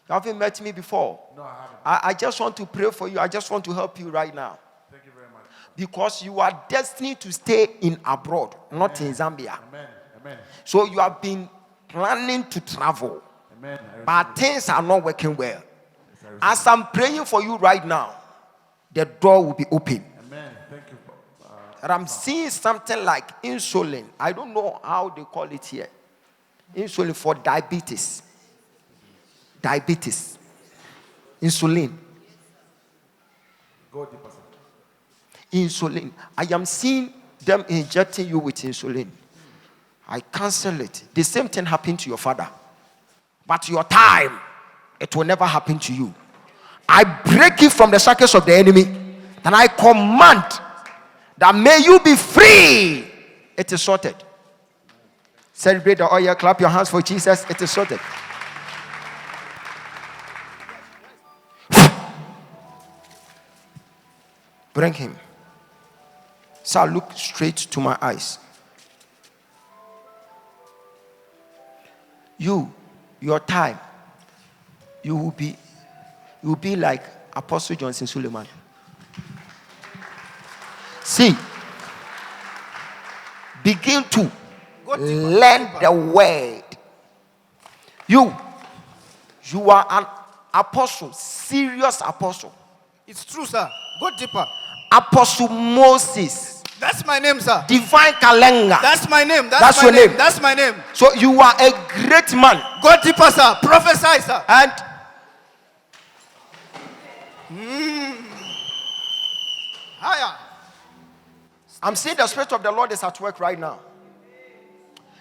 You haven't met me before? No, I haven't. I just want to pray for you. I just want to help you right now. Thank you very much. Because you are destined to stay in abroad, not in Zambia. Amen. Amen. So you have been planning to travel. Amen. But things are not working well. As I'm praying for you right now, the door will be open. Amen. Thank you. And I'm seeing something like insulin. I don't know how they call it here. Insulin for diabetes. Diabetes. Insulin. Go deeper. Insulin. I am seeing them injecting you with insulin. I cancel it. The same thing happened to your father. But your time, it will never happen to you. I break it from the shackles of the enemy. And I command that may you be free. It is sorted. Celebrate the oil. Clap your hands for Jesus. It is sorted. Bring him. Sir, look straight to my eyes. Your time, you will be like Apostle Johnson Suleiman. See, begin to learn the word. You are an apostle, serious apostle. It's true, sir. Go deeper. Apostle Moses. That's my name, sir. Divine Kalenga. That's my name. That's my your name. That's my name. So you are a great man. Go deeper, sir. Prophesy, sir. And Higher. I'm seeing the Spirit of the Lord is at work right now.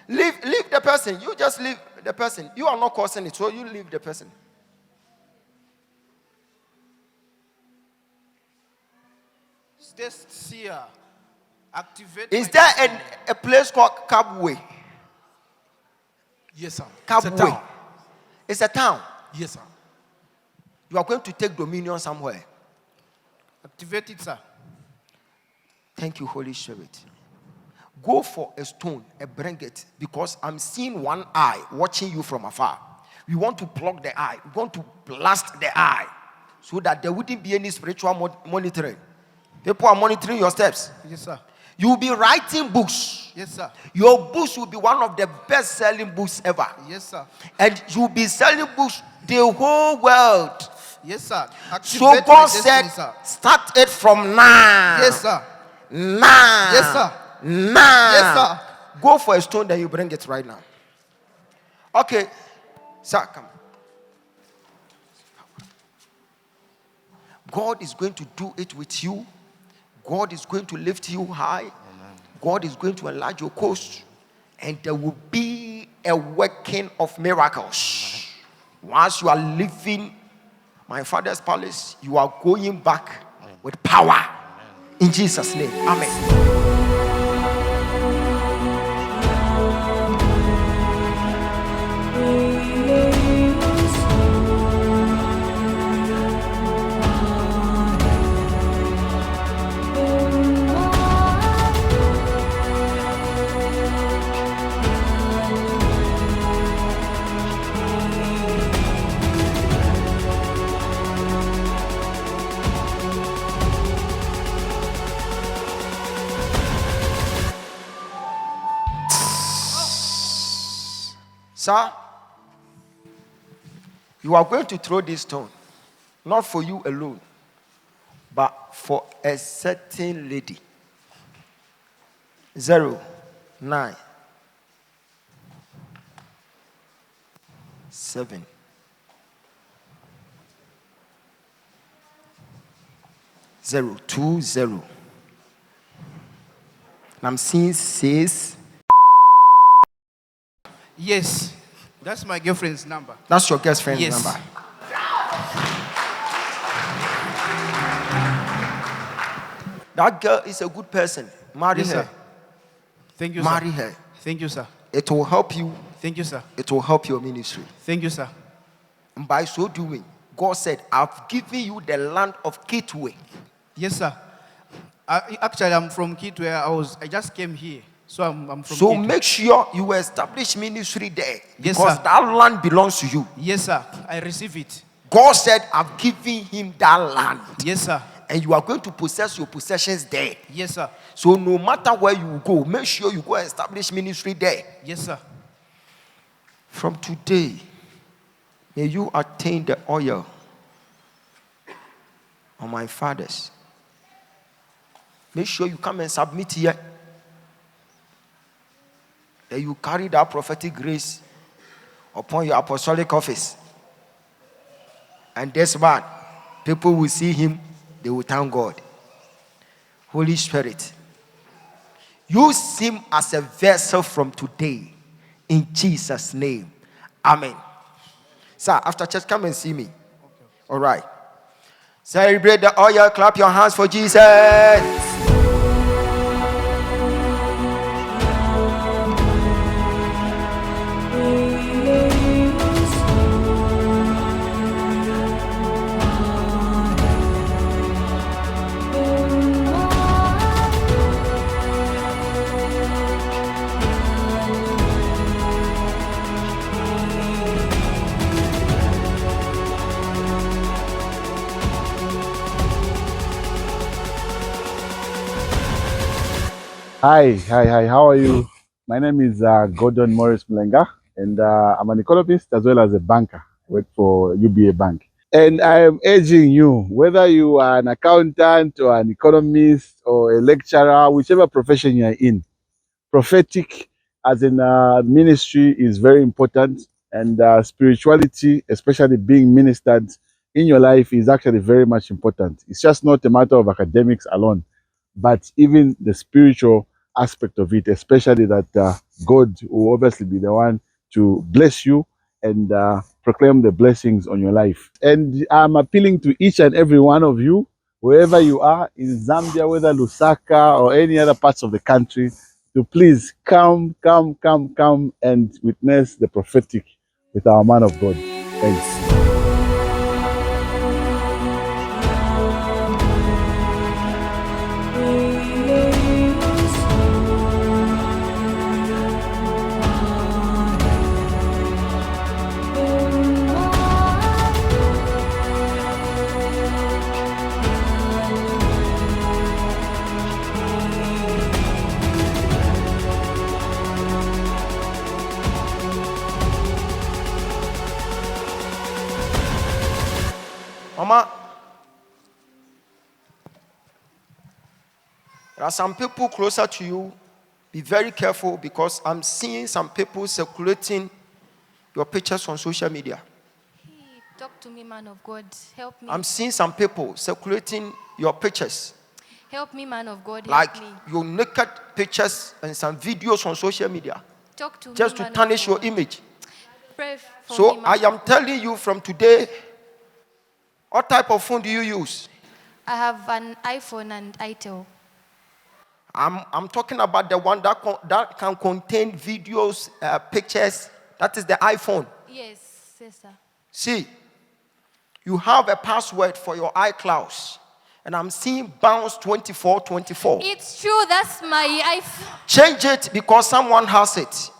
Leave the person. You just leave the person. You are not causing it, so you leave the person. Stay seer. Activate. Is there a place called Kabwe? Yes, sir. Kabwe. It's a town. It's a town. Yes, sir. You are going to take dominion somewhere. Activate it, sir. Thank you, Holy Spirit. Go for a stone and bring it, because I'm seeing one eye watching you from afar. We want to plug the eye. We want to blast the eye so that there wouldn't be any spiritual monitoring. People are monitoring your steps. Yes, sir. You will be writing books. Yes, sir. Your books will be one of the best-selling books ever. Yes, sir. And you will be selling books the whole world. Yes, sir. So Activate God my said, destiny, sir. start it from now. Yes, sir. Now. Yes, sir. Now. Yes, sir. Go for a stone, then you bring it right now. Okay. Sir, come. God is going to do it with you. God is going to lift you high. Amen. God is going to enlarge your coast. And there will be a working of miracles. Amen. Once you are leaving my Father's palace, you are going back with power. Amen. In Jesus' name. Amen. Sir, you are going to throw this stone, not for you alone, but for a certain lady. 0, 9, 7. 0, 2, 0. I'm seeing 6. Yes. That's my girlfriend's number. That's your girlfriend's Yes. number. That girl is a good person. Marry Yes, her. sir. Thank you, Marry sir. her. Thank you, sir. It will help you. Thank you, sir. It will help your ministry. Thank you, sir. And by so doing, God said, I've given you the land of Kitwe. Yes, sir. Actually, I'm from Kitwe. I just came here. So I'm from So Kitwe. make sure you establish ministry there. Yes, because sir. that land belongs to you. Yes, sir. I receive it. God said, I've given him that land. Yes, sir. And you are going to possess your possessions there. Yes, sir. So no matter where you go, make sure you go establish ministry there. Yes, sir. From today, may you attain the oil on my fathers. Make sure you come and submit here. That you carry that prophetic grace upon your apostolic office. And this man, people will see him, they will thank God. Holy Spirit, use him as a vessel from today. In Jesus' name. Amen. Sir, after church, come and see me. All right. Celebrate the oil. Clap your hands for Jesus. Hi, how are you? My name is Gordon Morris Mlenga, and I'm an economist as well as a banker. I work for UBA Bank. And I am urging you, whether you are an accountant or an economist or a lecturer, whichever profession you are in, prophetic as in ministry is very important, and spirituality, especially being ministered in your life, is actually very much important. It's just not a matter of academics alone, but even the spiritual aspect of it, especially that God will obviously be the one to bless you and proclaim the blessings on your life. And I'm appealing to each and every one of you, wherever you are in Zambia, whether Lusaka or any other parts of the country, to please come and witness the prophetic with our man of God. Thanks. Mama, there are some people closer to you. Be very careful because I'm seeing some people circulating your pictures on social media. Hey, talk to me, man of God. Help me. I'm seeing some people circulating your pictures. Help me, man of God. Like Help me. your naked pictures and some videos on social media. Talk to Just me, to man tarnish of your God. image. Pray for So me, man I of am God. telling you from today, what type of phone do you use? I have an iPhone and iTel. I'm talking about the one that can contain videos, pictures. That is the iPhone. Yes, sir. See, you have a password for your iCloud. And I'm seeing bounce 2424. It's true. That's my iPhone. Change it because someone has it.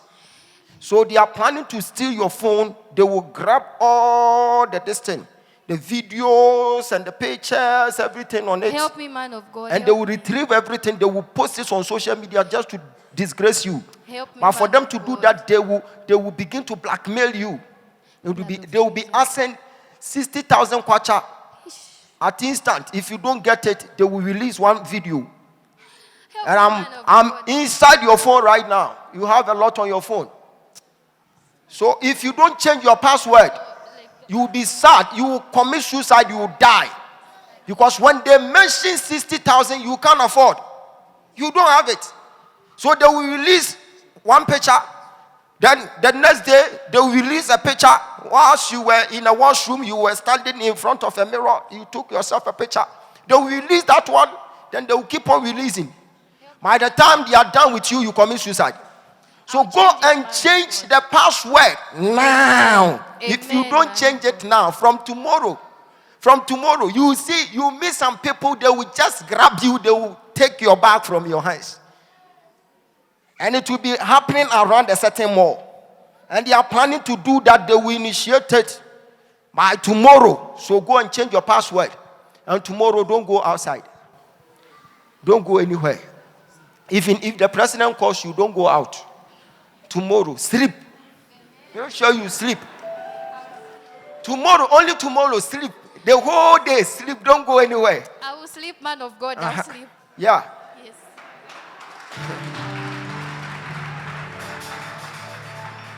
So they are planning to steal your phone. They will grab all the distance, the videos and the pictures, everything on it. Help me, man of God. And they Help will me. retrieve everything. They will post it on social media just to disgrace you. Help me, But for man them of to do God. that, they will begin to blackmail you. They will be asking 60,000 kwacha at instant. If you don't get it, they will release one video. Help And me, man of I'm God. inside your phone right now. You have a lot on your phone. So if you don't change your password, you will be sad. You will commit suicide. You will die. Because when they mention 60,000, you can't afford. You don't have it. So they will release one picture. Then the next day, they will release a picture. Whilst you were in a washroom, you were standing in front of a mirror. You took yourself a picture. They will release that one. Then they will keep on releasing. By the time they are done with you, you commit suicide. So go and change the password now. If you don't change it now, from tomorrow, you will see, you will meet some people, they will just grab you, they will take your bag from your hands. And it will be happening around a certain mall. And they are planning to do that, they will initiate it by tomorrow. So go and change your password. And tomorrow, don't go outside. Don't go anywhere. Even if the president calls you, don't go out. Tomorrow, sleep. Make sure you sleep. Tomorrow, only tomorrow, sleep. The whole day, sleep. Don't go anywhere. I will sleep, man of God. I'll sleep. Yeah. Yes.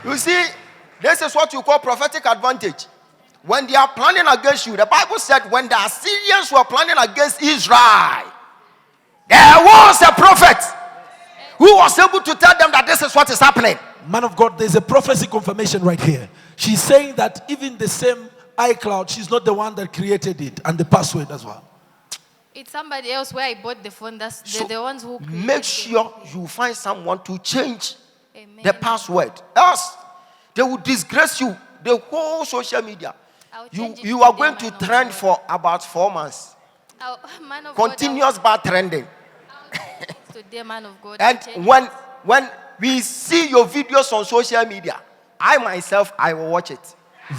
You see, this is what you call prophetic advantage. When they are planning against you, the Bible said when the Assyrians were planning against Israel, there was a prophet who was able to tell them that this is what is happening. Man of God, there's a prophecy confirmation right here. She's saying that even the same iCloud, she's not the one that created it, and the password as well. It's somebody else where I bought the phone. That's So the ones who created make sure you find someone to change Amen. the password. Else, they will disgrace you. The whole social media. I'll You change it are today, going man to of trend God. for about 4 months. Man of God, Continuous bad trending. today, man of God. And I'll change when we see your videos on social media, I myself, I will watch it.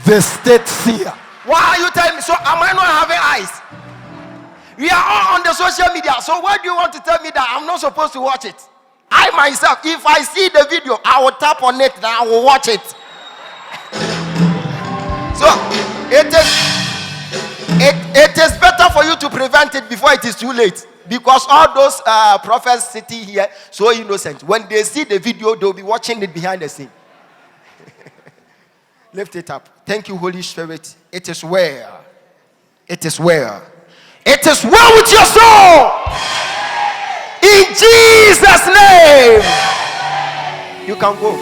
The state seer. Why are you telling me? So am I not having eyes? We are all on the social media. So why do you want to tell me that I'm not supposed to watch it? I myself, if I see the video, I will tap on it and I will watch it. So it is better for you to prevent it before it is too late. Because all those prophets sitting here, so innocent, when they see the video, they'll be watching it behind the scene. Lift it up. Thank you, Holy Spirit. It is well. It is well. It is well with your soul. In Jesus' name. You can go.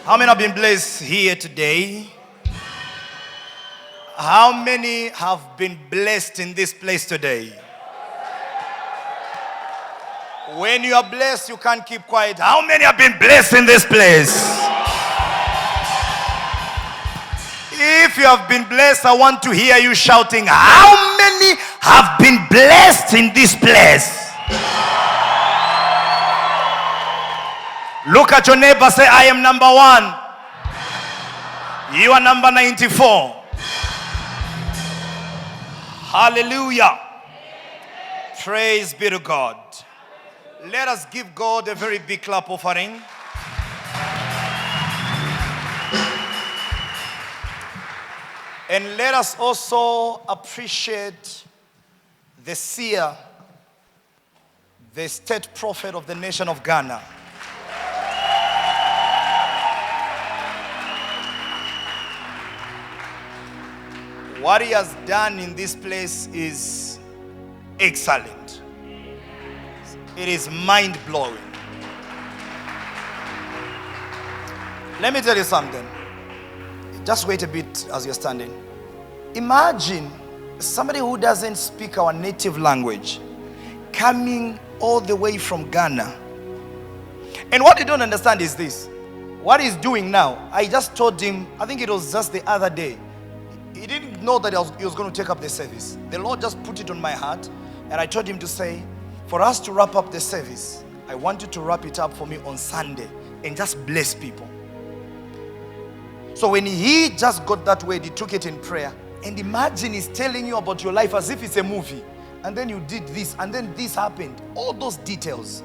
How many have been blessed here today? How many have been blessed in this place today? When you are blessed, you can't keep quiet. How many have been blessed in this place? If you have been blessed, I want to hear you shouting, how many have been blessed in this place? Look at your neighbor, say, I am number 1. You are number 94. Hallelujah. Praise be to God. Let us give God a very big clap offering. And let us also appreciate the seer, the state prophet of the nation of Ghana. What he has done in this place is excellent. It is mind-blowing. Let me tell you something. Just wait a bit as you're standing. Imagine somebody who doesn't speak our native language coming all the way from Ghana And what you don't understand is this. What he's doing now, I just told him, I think it was just the other day. He didn't know that he was going to take up the service. The Lord just put it on my heart. And I told him to say, for us to wrap up the service, I want you to wrap it up for me on Sunday and just bless people. So when he just got that word, he took it in prayer. And imagine he's telling you about your life as if it's a movie. And then you did this, and then this happened. All those details.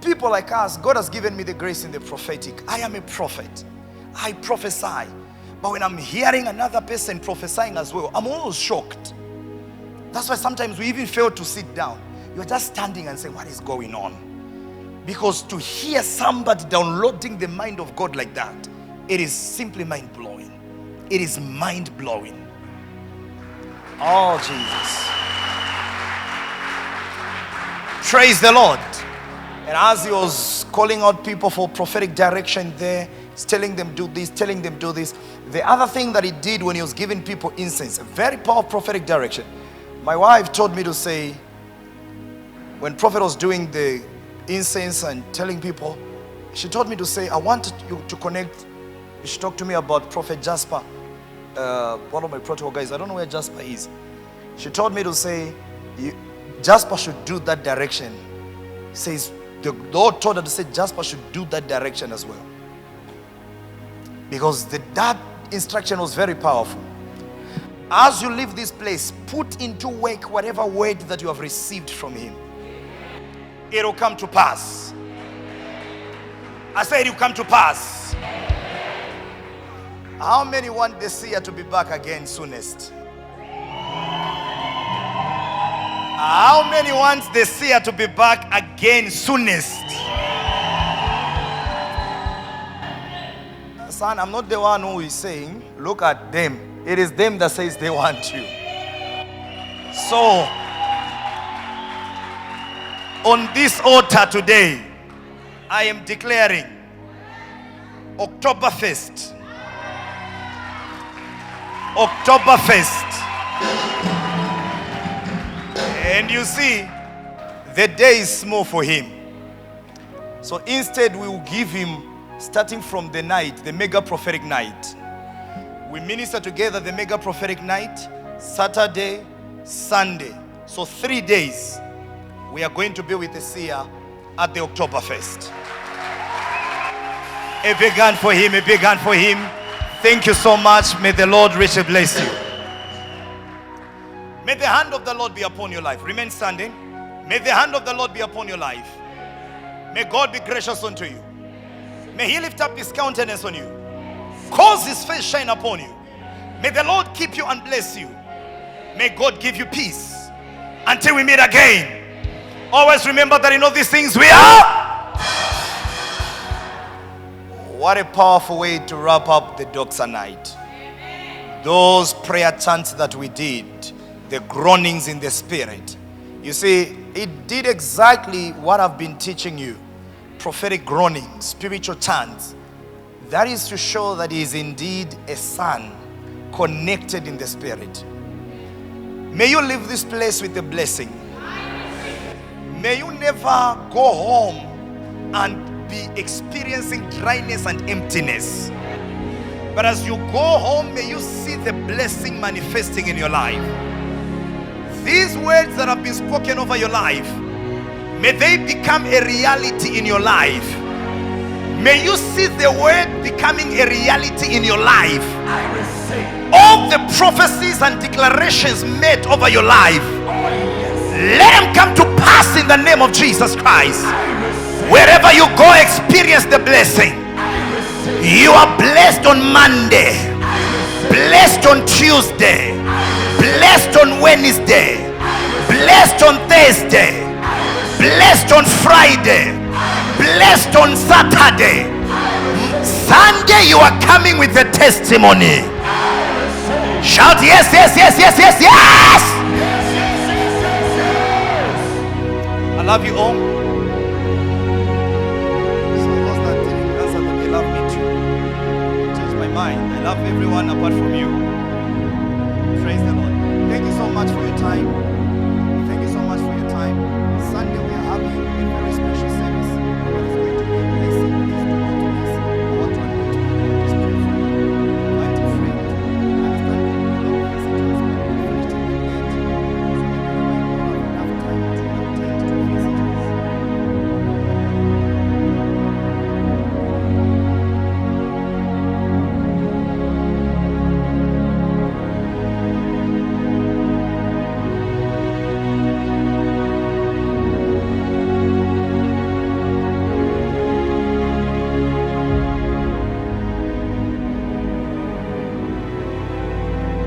People like us, God has given me the grace in the prophetic. I am a prophet. I prophesy. But when I'm hearing another person prophesying as well, I'm always shocked. That's why sometimes we even fail to sit down. You're just standing and saying, what is going on? Because to hear somebody downloading the mind of God like that, it is simply mind-blowing. It is mind-blowing. Oh, Jesus. Praise the Lord. And as he was calling out people for prophetic direction there, he's telling them do this, telling them do this. The other thing that he did when he was giving people incense, a very powerful prophetic direction. My wife told me to say, when prophet was doing the incense and telling people, she told me to say, I want you to connect. She talked to me about Prophet Jasper, one of my protocol guys. I don't know where Jasper is. She told me to say, Jasper should do that direction. He says, the Lord told her to say Jasper should do that direction as well. Because that instruction was very powerful. As you leave this place, put into work whatever word that you have received from him. It will come to pass. I said it will come to pass. How many want the seer to be back again soonest? How many want the seer to be back again soonest? Son, I'm not the one who is saying, look at them. It is them that says they want you. So, on this altar today, I am declaring October 1st. October 1st. And you see, the day is small for him. So instead, we will give him, starting from the night, the mega prophetic night. We minister together the mega prophetic night, Saturday, Sunday. So 3 days, we are going to be with the seer at the October 1st. A big hand for him, a big hand for him. Thank you so much. May the Lord richly bless you. May the hand of the Lord be upon your life. Remain standing. May the hand of the Lord be upon your life. May God be gracious unto you. May he lift up his countenance on you. Cause his face shine upon you. May the Lord keep you and bless you. May God give you peace. Until we meet again. Always remember that in all these things we are. What a powerful way to wrap up the Doxa night. Those prayer chants that we did, the groanings in the spirit. You see, it did exactly what I've been teaching you. Prophetic groanings, spiritual chants. That is to show that he is indeed a son connected in the spirit. May you leave this place with a blessing. May you never go home and be experiencing dryness and emptiness. But as you go home, may you see the blessing manifesting in your life. These words that have been spoken over your life, may they become a reality in your life. May you see the word becoming a reality in your life. All the prophecies and declarations made over your life, let them come to pass in the name of Jesus Christ. Wherever you go, experience the blessing. You are blessed on Monday, blessed on Tuesday, blessed on Wednesday, blessed on Thursday, blessed on Friday, blessed on Saturday. Sunday you are coming with a testimony. Shout yes, yes, yes, yes, yes, yes. I love you all. I love everyone apart from you. Praise the Lord. Thank you so much for your time.